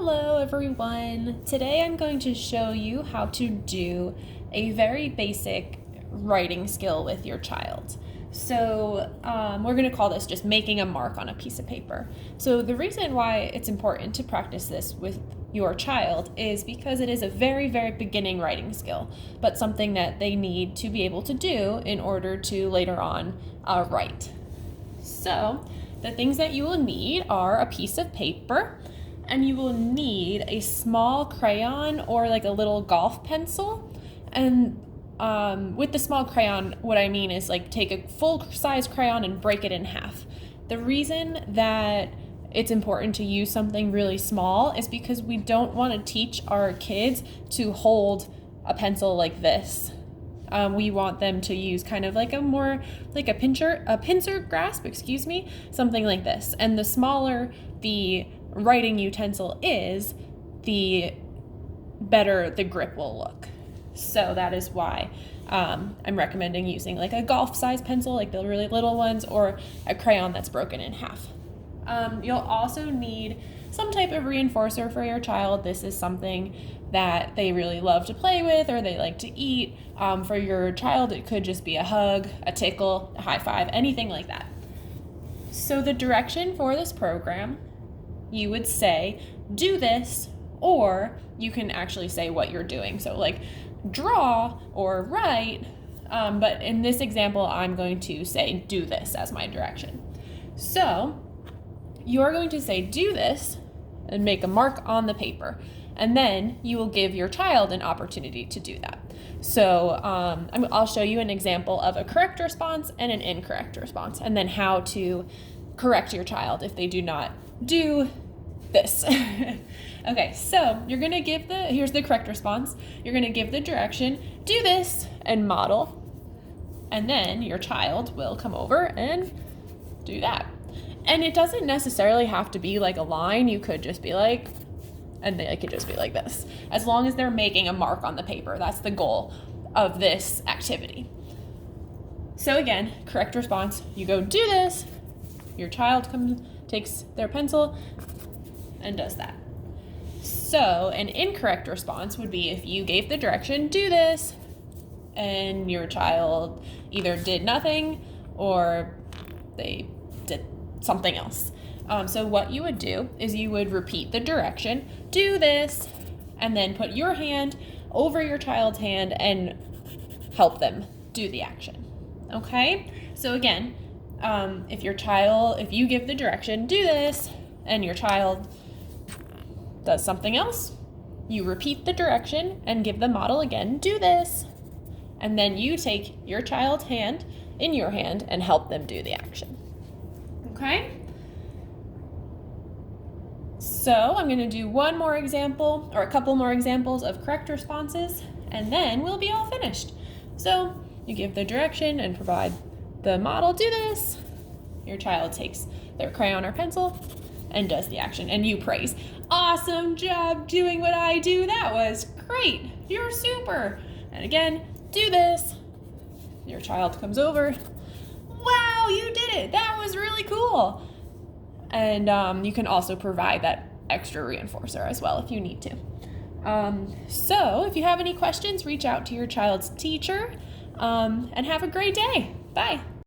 Hello everyone! Today I'm going to show you how to do a very basic writing skill with your child. So we're going to call this just making a mark on a piece of paper. So the reason why it's important to practice this with your child is because it is a very, very beginning writing skill, but something that they need to be able to do in order to later on write. So the things that you will need are a piece of paper, and you will need a small crayon or like a little golf pencil. And with the small crayon, what I mean is like take a full-size crayon and break it in half. The reason that it's important to use something really small is because we don't want to teach our kids to hold a pencil like this. We want them to use kind of like a more like a pincer grasp, something like this. And the smaller the writing utensil is, the better the grip will look. So that is why I'm recommending using like a golf size pencil, like the really little ones, or a crayon that's broken in half. You'll also need some type of reinforcer for your child. This is something that they really love to play with or they like to eat. For your child, it could just be a hug, a tickle, a high five, anything like that. So the direction for this program, you would say, do this, or you can actually say what you're doing. So like draw or write, but in this example, I'm going to say do this as my direction. So you're going to say do this and make a mark on the paper, and then you will give your child an opportunity to do that. So I'll show you an example of a correct response and an incorrect response, and then how to correct your child if they do not do this. Okay, so you're gonna give here's the correct response. You're gonna give the direction, do this, and model, and then your child will come over and do that. And it doesn't necessarily have to be like a line. You could just be like, and it could just be like this. As long as they're making a mark on the paper, that's the goal of this activity. So again, correct response, you go do this, your child takes their pencil and does that. So an incorrect response would be if you gave the direction, do this, and your child either did nothing or they did something else. So what you would do is you would repeat the direction, do this, and then put your hand over your child's hand and help them do the action. Okay? So again, if you give the direction, do this, and your child does something else, you repeat the direction and give the model again, do this, and then you take your child's hand in your hand and help them do the action. Okay? So I'm going to do one more example or a couple more examples of correct responses, and then we'll be all finished. So you give the direction and provide the model, do this. Your child takes their crayon or pencil and does the action, and you praise. Awesome job doing what I do. That was great. You're super. And again, do this. Your child comes over. Wow, you did it. That was really cool. And you can also provide that extra reinforcer as well if you need to. So if you have any questions, reach out to your child's teacher, and have a great day. Bye.